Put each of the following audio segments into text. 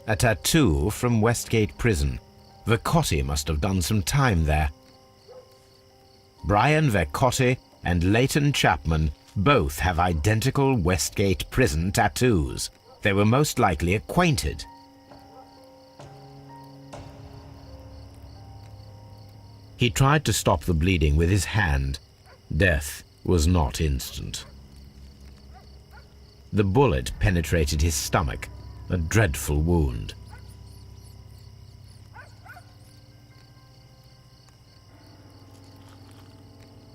A tattoo from Westgate Prison. Vercotti must have done some time there. Brian Vercotti and Leighton Chapman both have identical Westgate Prison tattoos. They were most likely acquainted. He tried to stop the bleeding with his hand. Death was not instant. The bullet penetrated his stomach, a dreadful wound.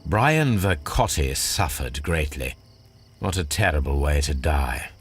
Brian Vercotti suffered greatly. What a terrible way to die.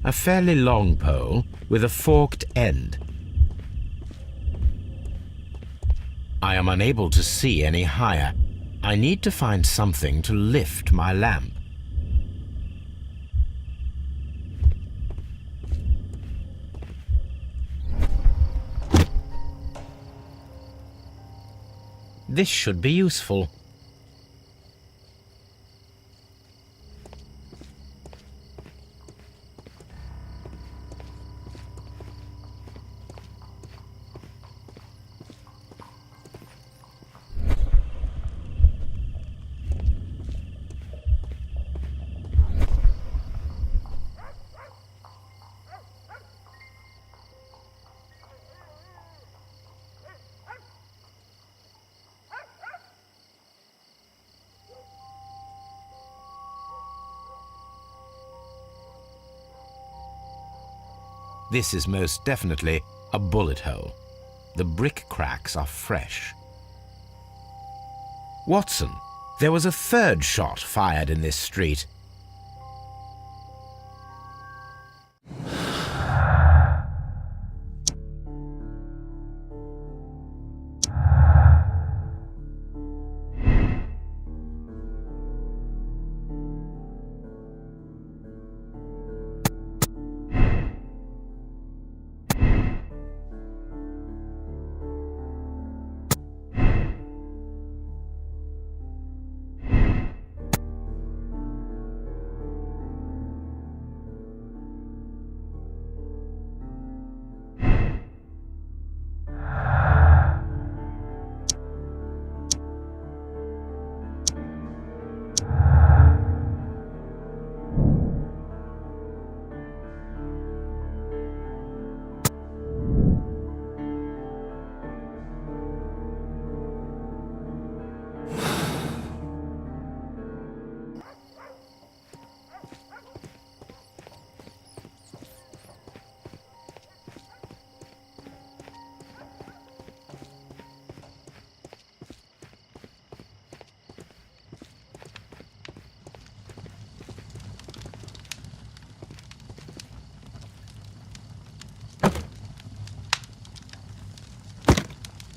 A fairly long pole with a forked end. I am unable to see any higher. I need to find something to lift my lamp. This should be useful. This is most definitely a bullet hole. The brick cracks are fresh. Watson, there was a third shot fired in this street.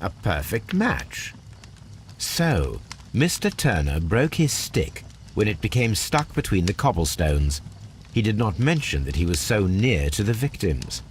A perfect match. So, Mr. Turner broke his stick when it became stuck between the cobblestones. He did not mention that he was so near to the victims.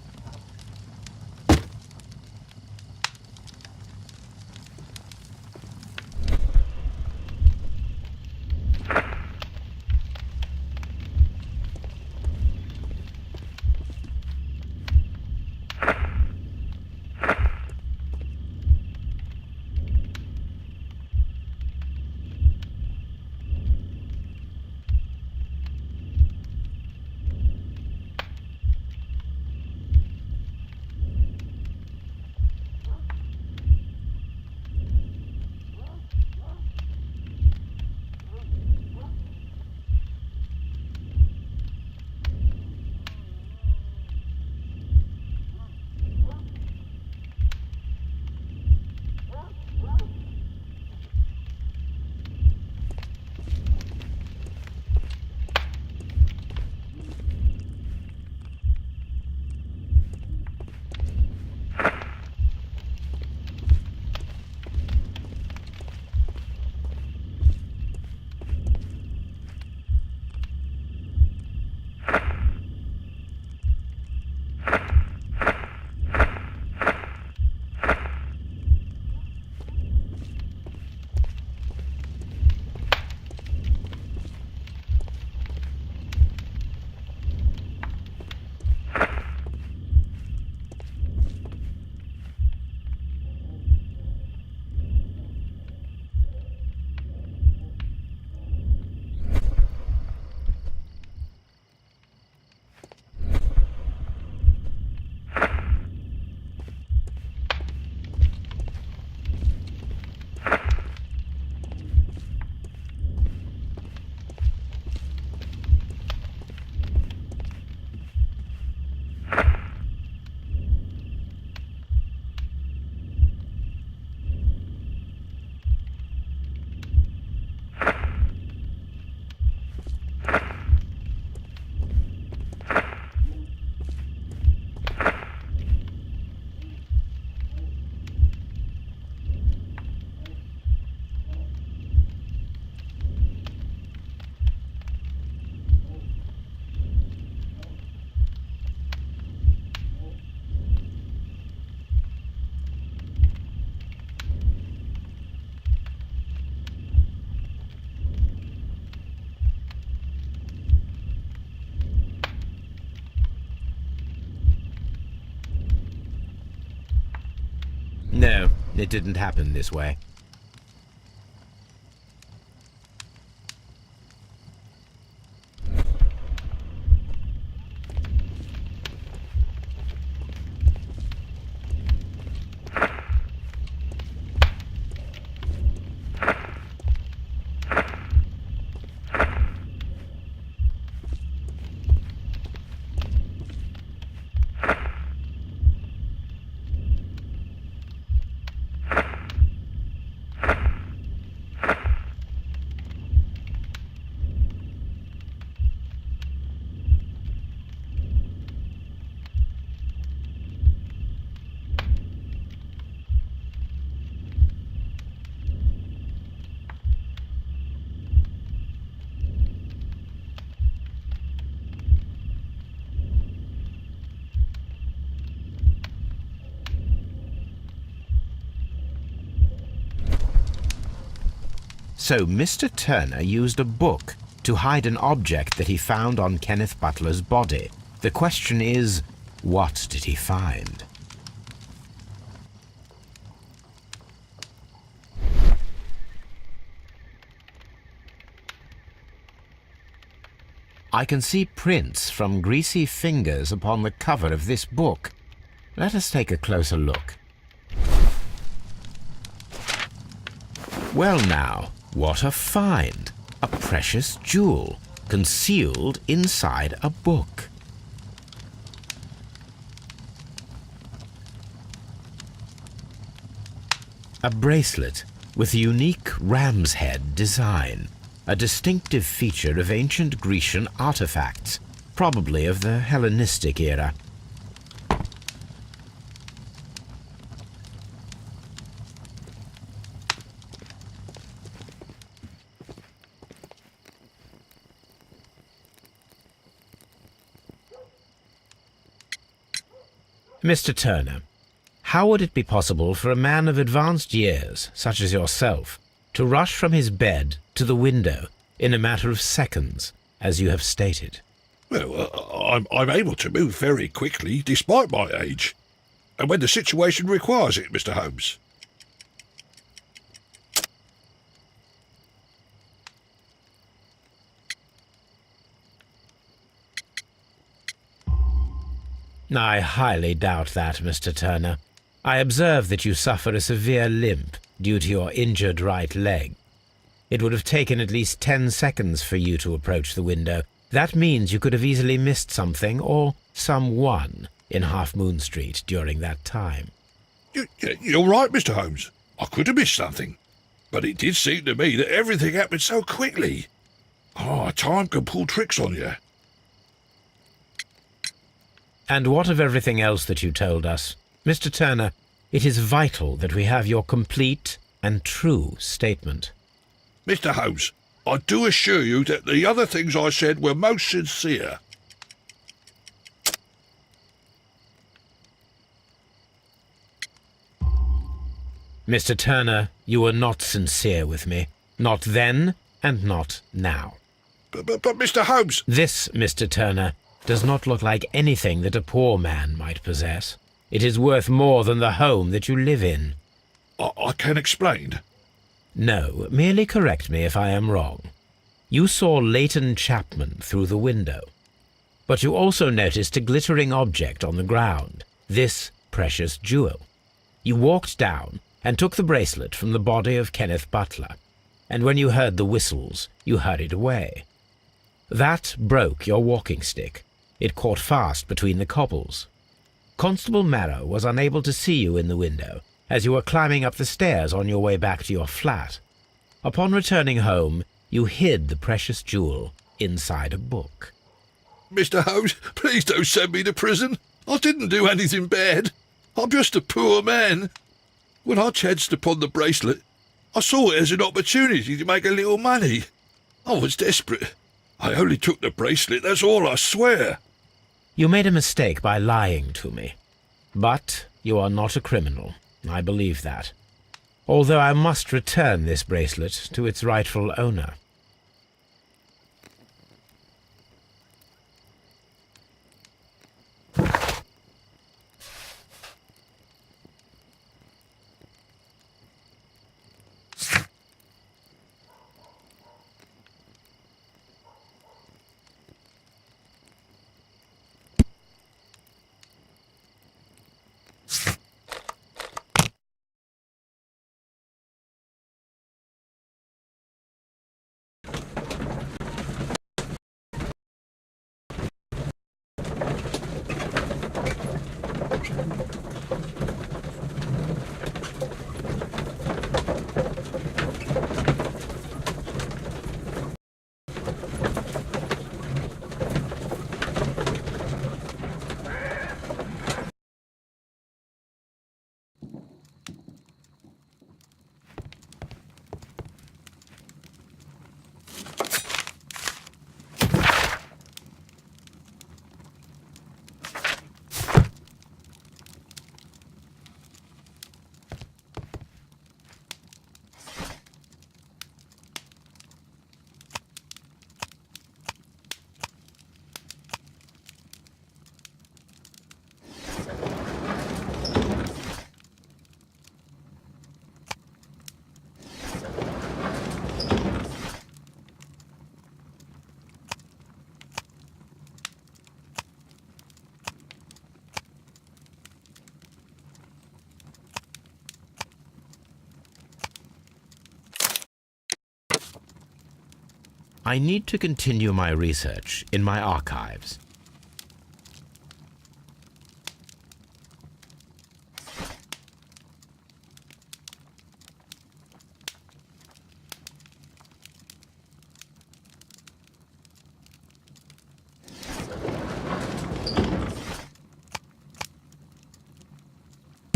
No, it didn't happen this way. So Mr. Turner used a book to hide an object that he found on Kenneth Butler's body. The question is, what did he find? I can see prints from greasy fingers upon the cover of this book. Let us take a closer look. Well now, what a find! A precious jewel, concealed inside a book. A bracelet with a unique ram's head design, a distinctive feature of ancient Grecian artifacts, probably of the Hellenistic era. Mr. Turner, how would it be possible for a man of advanced years, such as yourself, to rush from his bed to the window in a matter of seconds, as you have stated? Well, I'm able to move very quickly, despite my age, and when the situation requires it, Mr. Holmes. I highly doubt that, Mr. Turner. I observe that you suffer a severe limp due to your injured right leg. It would have taken at least 10 seconds for you to approach the window. That means you could have easily missed something or someone in Half Moon Street during that time. You're right, Mr. Holmes. I could have missed something. But it did seem to me that everything happened so quickly. Time can pull tricks on you. And what of everything else that you told us? Mr. Turner, it is vital that we have your complete and true statement. Mr. Holmes, I do assure you that the other things I said were most sincere. Mr. Turner, you were not sincere with me. Not then and not now. But Mr. Holmes... This, Mr. Turner, does not look like anything that a poor man might possess. It is worth more than the home that you live in. I can explain. No, merely correct me if I am wrong. You saw Leighton Chapman through the window, but you also noticed a glittering object on the ground, this precious jewel. You walked down and took the bracelet from the body of Kenneth Butler, and when you heard the whistles, you hurried away. That broke your walking stick. It caught fast between the cobbles. Constable Marrow was unable to see you in the window as you were climbing up the stairs on your way back to your flat. Upon returning home, you hid the precious jewel inside a book. Mr. Holmes, please don't send me to prison. I didn't do anything bad. I'm just a poor man. When I chanced upon the bracelet, I saw it as an opportunity to make a little money. I was desperate. I only took the bracelet, that's all, I swear. You made a mistake by lying to me. But you are not a criminal. I believe that. Although I must return this bracelet to its rightful owner. I need to continue my research in my archives.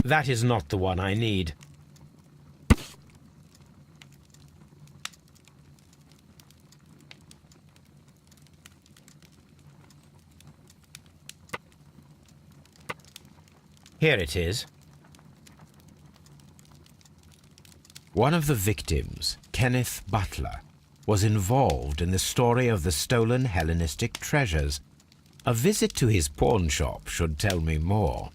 That is not the one I need. Here it is. One of the victims, Kenneth Butler, was involved in the story of the stolen Hellenistic treasures. A visit to his pawn shop should tell me more.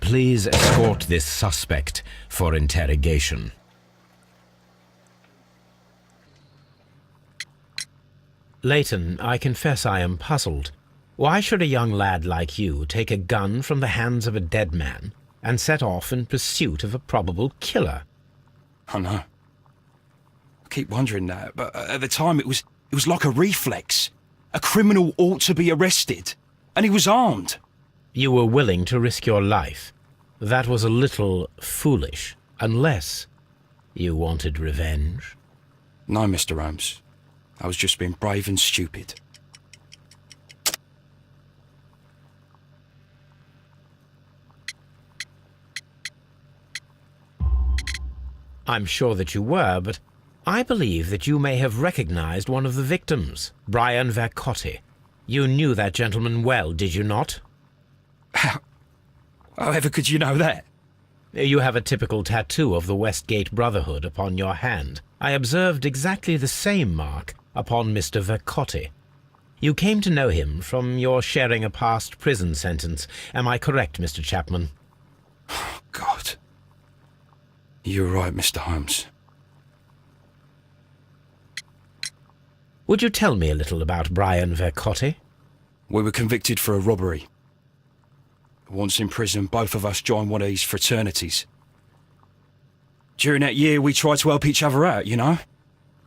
Please escort this suspect for interrogation. Leighton, I confess I am puzzled. Why should a young lad like you take a gun from the hands of a dead man and set off in pursuit of a probable killer? I know. I keep wondering that, but at the time it was like a reflex. A criminal ought to be arrested, and he was armed. You were willing to risk your life. That was a little foolish, unless you wanted revenge. No, Mr. Holmes. I was just being brave and stupid. I'm sure that you were, but I believe that you may have recognized one of the victims, Brian Vercotti. You knew that gentleman well, did you not? However could you know that? You have a typical tattoo of the Westgate Brotherhood upon your hand. I observed exactly the same mark upon Mr. Vercotti. You came to know him from your sharing a past prison sentence. Am I correct, Mr. Chapman? Oh, God. You're right, Mr. Holmes. Would you tell me a little about Brian Vercotti? We were convicted for a robbery. Once in prison, both of us joined one of these fraternities. During that year, we tried to help each other out, you know?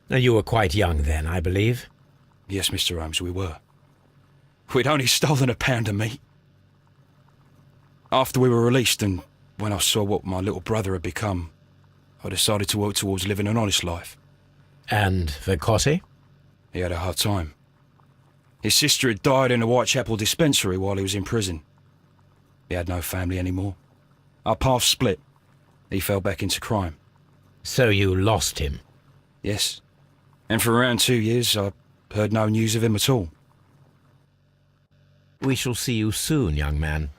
You were quite young then, I believe. Yes, Mr. Holmes, we were. We'd only stolen a pound of meat. After we were released, and when I saw what my little brother had become, I decided to work towards living an honest life. And Vercotti? He had a hard time. His sister had died in a Whitechapel dispensary while he was in prison. He had no family anymore. Our paths split. He fell back into crime. So you lost him? Yes. And for around 2 years, I heard no news of him at all. We shall see you soon, young man.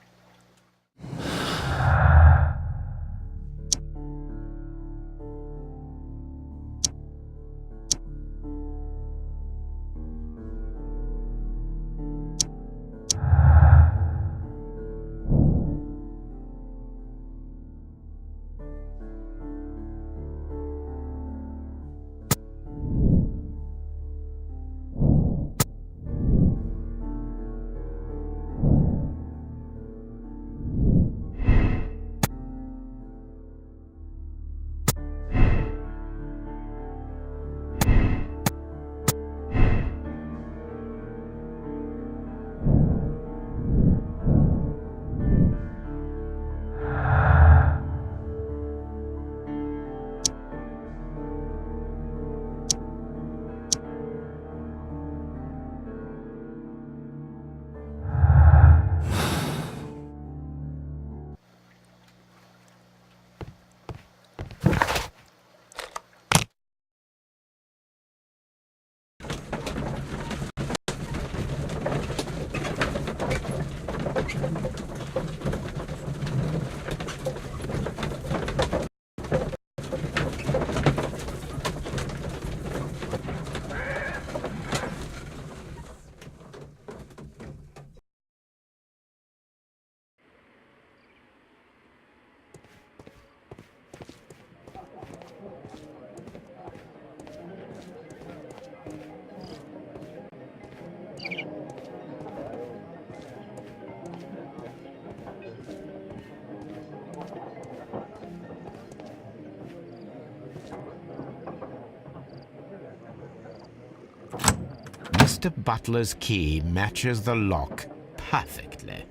Mr. Butler's key matches the lock perfectly.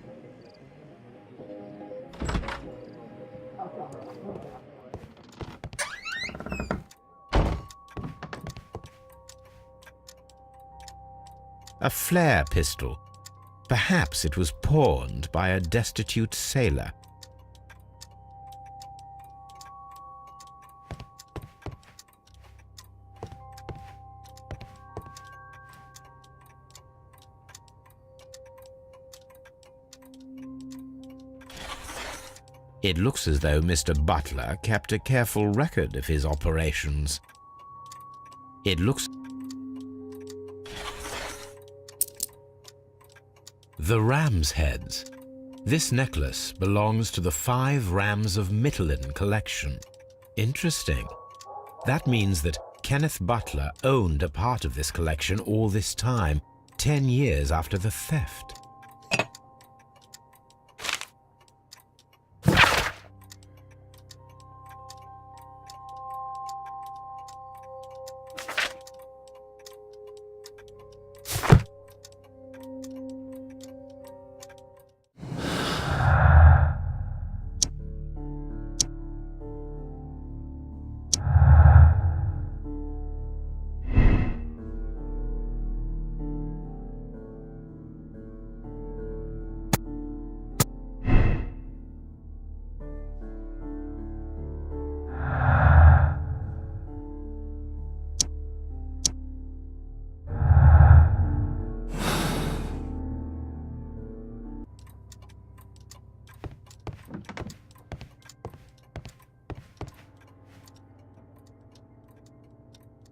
A flare pistol. Perhaps it was pawned by a destitute sailor. It looks as though Mr. Butler kept a careful record of his operations. It looks... The ram's heads. This necklace belongs to the 5 Rams of Mittelin collection. Interesting. That means that Kenneth Butler owned a part of this collection all this time, 10 years after the theft.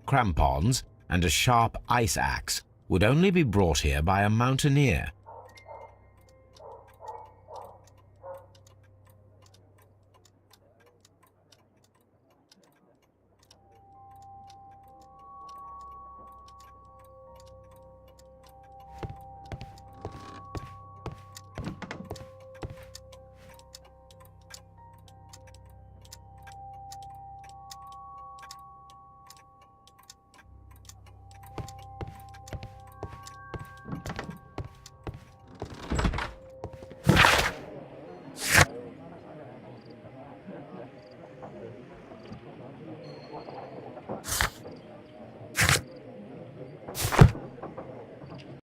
Crampons and a sharp ice axe would only be brought here by a mountaineer.